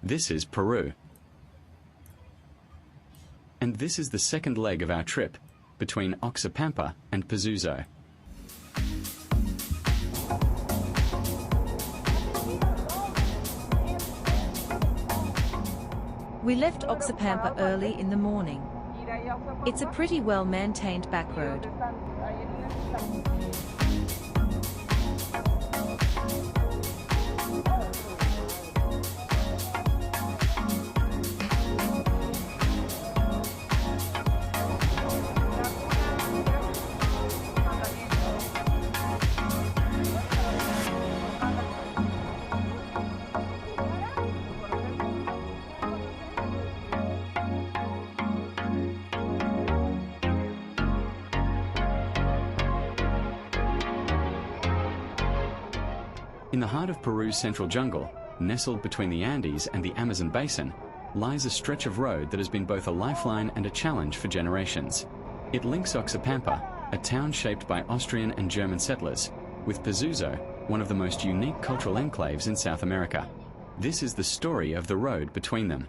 This is Peru. And this is the second leg of our trip, between Oxapampa and Pozuzo. We left Oxapampa early in the morning. It's a pretty well-maintained back road. In the heart of Peru's central jungle, nestled between the Andes and the Amazon basin, lies a stretch of road that has been both a lifeline and a challenge for generations. It links Oxapampa, a town shaped by Austrian and German settlers, with Pozuzo, one of the most unique cultural enclaves in South America. This is the story of the road between them.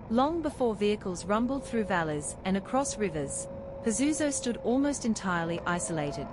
Long before vehicles rumbled through valleys and across rivers, Pozuzo stood almost entirely isolated.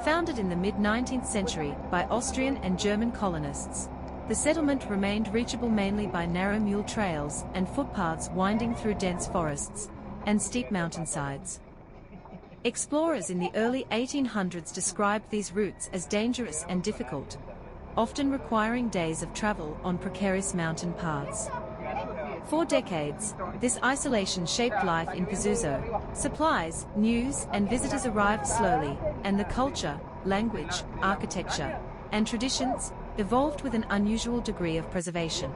Founded in the mid-19th century by Austrian and German colonists, the settlement remained reachable mainly by narrow mule trails and footpaths winding through dense forests and steep mountainsides. Explorers in the early 1800s described these routes as dangerous and difficult, often requiring days of travel on precarious mountain paths. For decades, this isolation shaped life in Pozuzo. Supplies, news, and visitors arrived slowly, and the culture, language, architecture, and traditions evolved with an unusual degree of preservation.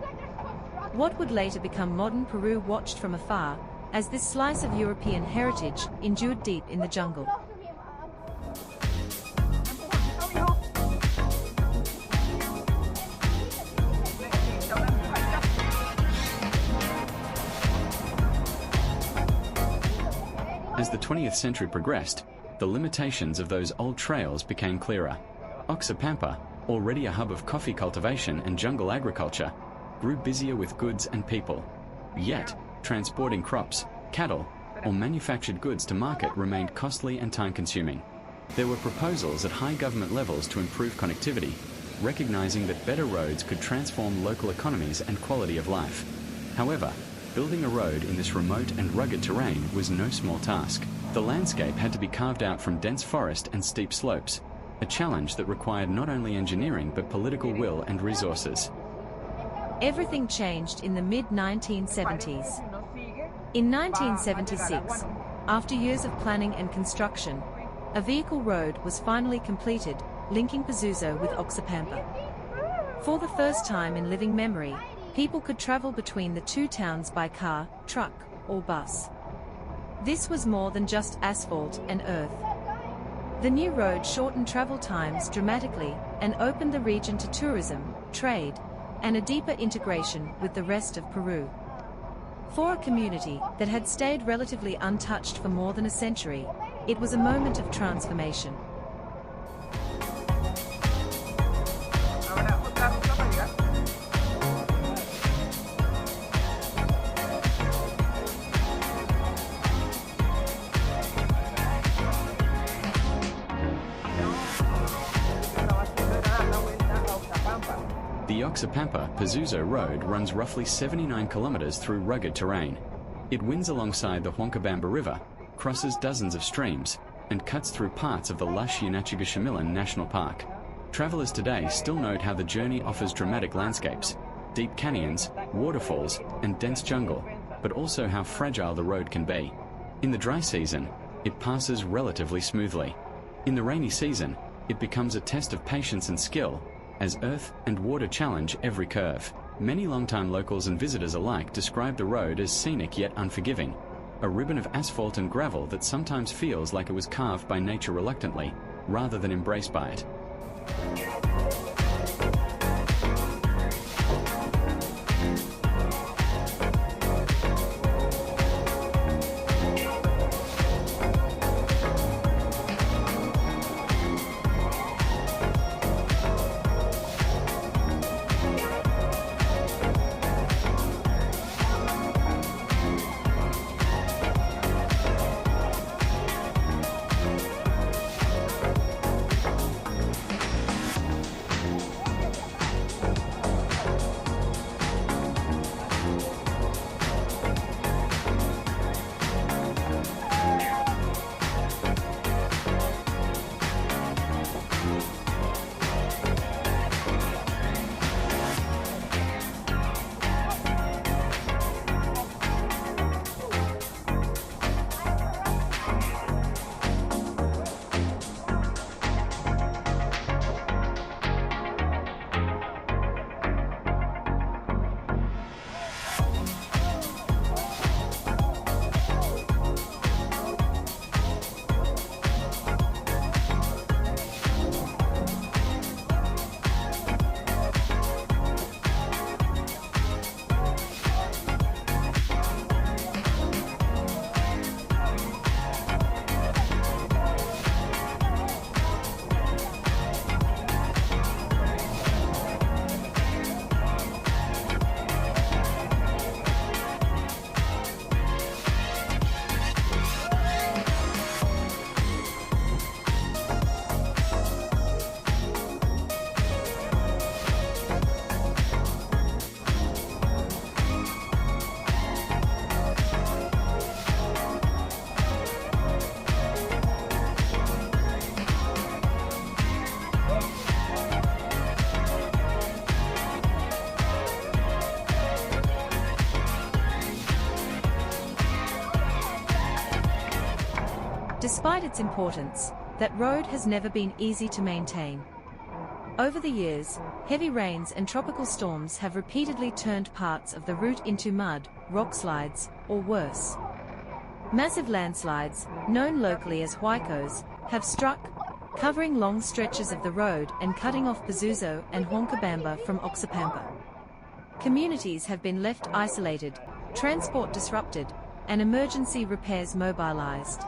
What would later become modern Peru watched from afar, as this slice of European heritage endured deep in the jungle. As the 20th century progressed, the limitations of those old trails became clearer. Oxapampa, already a hub of coffee cultivation and jungle agriculture, grew busier with goods and people. Yet, transporting crops, cattle, or manufactured goods to market remained costly and time-consuming. There were proposals at high government levels to improve connectivity, recognizing that better roads could transform local economies and quality of life. However, building a road in this remote and rugged terrain was no small task. The landscape had to be carved out from dense forest and steep slopes, a challenge that required not only engineering but political will and resources. Everything changed in the mid-1970s. In 1976, after years of planning and construction, a vehicle road was finally completed, linking Pozuzo with Oxapampa. For the first time in living memory, people could travel between the two towns by car, truck, or bus. This was more than just asphalt and earth. The new road shortened travel times dramatically and opened the region to tourism, trade, and a deeper integration with the rest of Peru. For a community that had stayed relatively untouched for more than a century, it was a moment of transformation. The Oxapampa-Pozuzo road runs roughly 79 kilometers through rugged terrain. It winds alongside the Huancabamba River, crosses dozens of streams, and cuts through parts of the lush Yunachiguashimilan National Park. Travelers today still note how the journey offers dramatic landscapes, deep canyons, waterfalls, and dense jungle, but also how fragile the road can be. In the dry season, it passes relatively smoothly. In the rainy season, it becomes a test of patience and skill, as earth and water challenge every curve. Many longtime locals and visitors alike describe the road as scenic yet unforgiving, a ribbon of asphalt and gravel that sometimes feels like it was carved by nature reluctantly, rather than embraced by it. Despite its importance, that road has never been easy to maintain. Over the years, heavy rains and tropical storms have repeatedly turned parts of the route into mud, rock slides, or worse. Massive landslides, known locally as huaicos, have struck, covering long stretches of the road and cutting off Pozuzo and Huancabamba from Oxapampa. Communities have been left isolated, transport disrupted, and emergency repairs mobilized.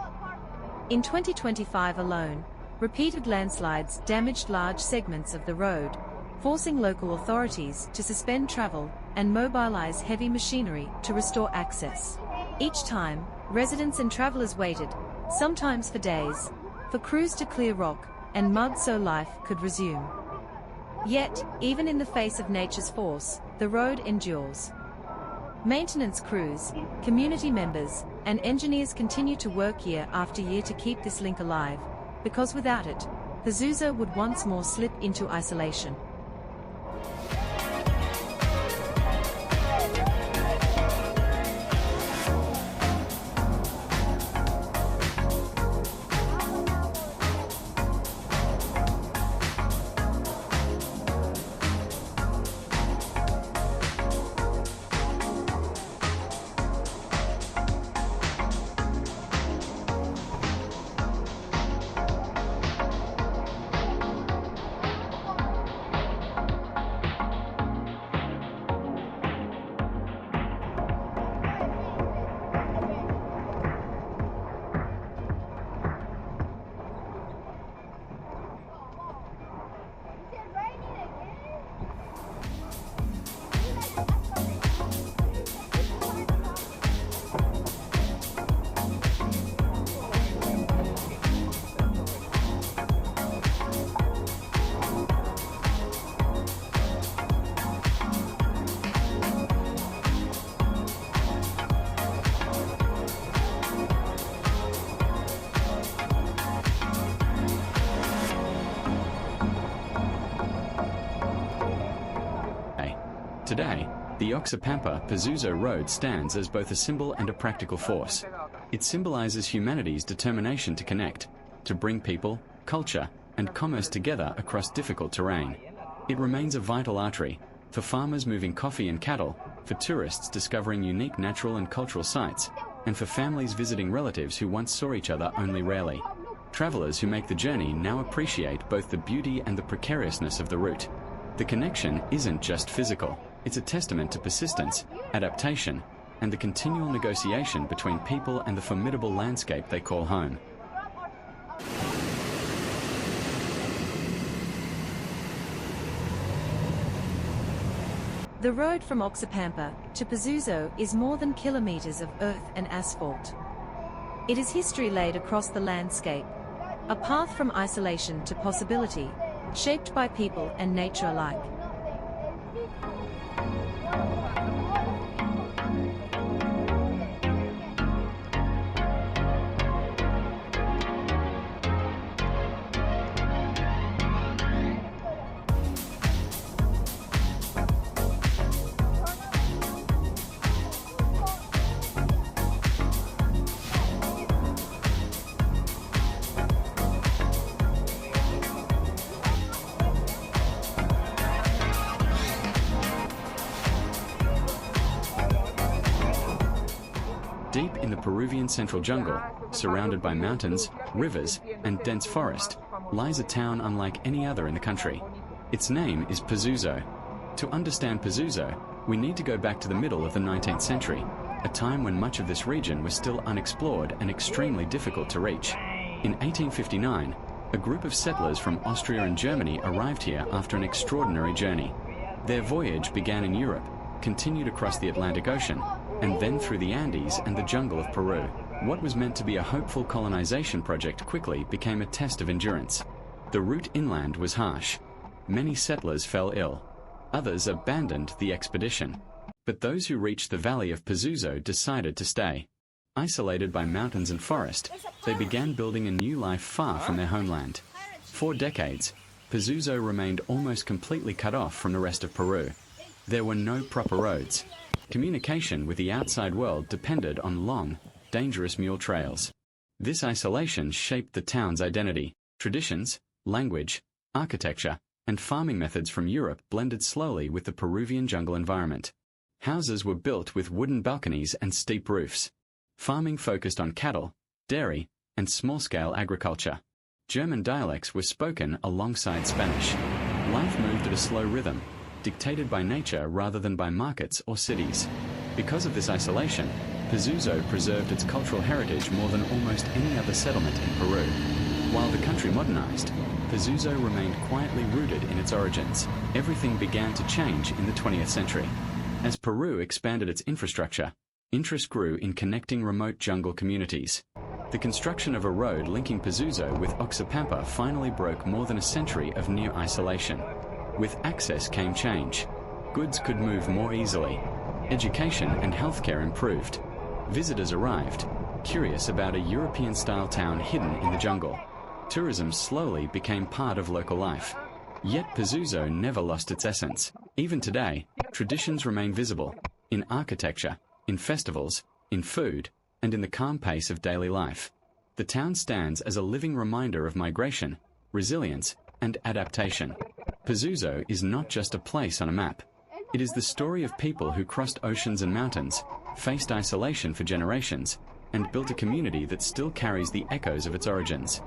In 2025 alone, repeated landslides damaged large segments of the road, forcing local authorities to suspend travel and mobilize heavy machinery to restore access. Each time, residents and travelers waited, sometimes for days, for crews to clear rock and mud so life could resume. Yet, even in the face of nature's force, the road endures. Maintenance crews, community members, and engineers continue to work year after year to keep this link alive, because without it, Pozuzo would once more slip into isolation. Today, the Oxapampa-Pozuzo Road stands as both a symbol and a practical force. It symbolizes humanity's determination to connect, to bring people, culture, and commerce together across difficult terrain. It remains a vital artery, for farmers moving coffee and cattle, for tourists discovering unique natural and cultural sites, and for families visiting relatives who once saw each other only rarely. Travelers who make the journey now appreciate both the beauty and the precariousness of the route. The connection isn't just physical. It's a testament to persistence, adaptation, and the continual negotiation between people and the formidable landscape they call home. The road from Oxapampa to Pozuzo is more than kilometers of earth and asphalt. It is history laid across the landscape, a path from isolation to possibility, shaped by people and nature alike. Deep in the Peruvian central jungle, surrounded by mountains, rivers, and dense forest, lies a town unlike any other in the country. Its name is Pozuzo. To understand Pozuzo, we need to go back to the middle of the 19th century, a time when much of this region was still unexplored and extremely difficult to reach. In 1859, a group of settlers from Austria and Germany arrived here after an extraordinary journey. Their voyage began in Europe, continued across the Atlantic Ocean, and then through the Andes and the jungle of Peru. What was meant to be a hopeful colonization project quickly became a test of endurance. The route inland was harsh. Many settlers fell ill. Others abandoned the expedition. But those who reached the valley of Pozuzo decided to stay. Isolated by mountains and forest, they began building a new life far from their homeland. For decades, Pozuzo remained almost completely cut off from the rest of Peru. There were no proper roads. Communication with the outside world depended on long, dangerous mule trails. This isolation shaped the town's identity. Traditions, language, architecture, and farming methods from Europe blended slowly with the Peruvian jungle environment. Houses were built with wooden balconies and steep roofs. Farming focused on cattle, dairy, and small-scale agriculture. German dialects were spoken alongside Spanish. Life moved at a slow rhythm, dictated by nature rather than by markets or cities. Because of this isolation, Pozuzo preserved its cultural heritage more than almost any other settlement in Peru. While the country modernized, Pozuzo remained quietly rooted in its origins. Everything began to change in the 20th century. As Peru expanded its infrastructure, interest grew in connecting remote jungle communities. The construction of a road linking Pozuzo with Oxapampa finally broke more than a century of near isolation. With access came change. Goods could move more easily. Education and healthcare improved. Visitors arrived, curious about a European-style town hidden in the jungle. Tourism slowly became part of local life. Yet Pozuzo never lost its essence. Even today, traditions remain visible in architecture, in festivals, in food, and in the calm pace of daily life. The town stands as a living reminder of migration, resilience, and adaptation. Pozuzo is not just a place on a map. It is the story of people who crossed oceans and mountains, faced isolation for generations, and built a community that still carries the echoes of its origins.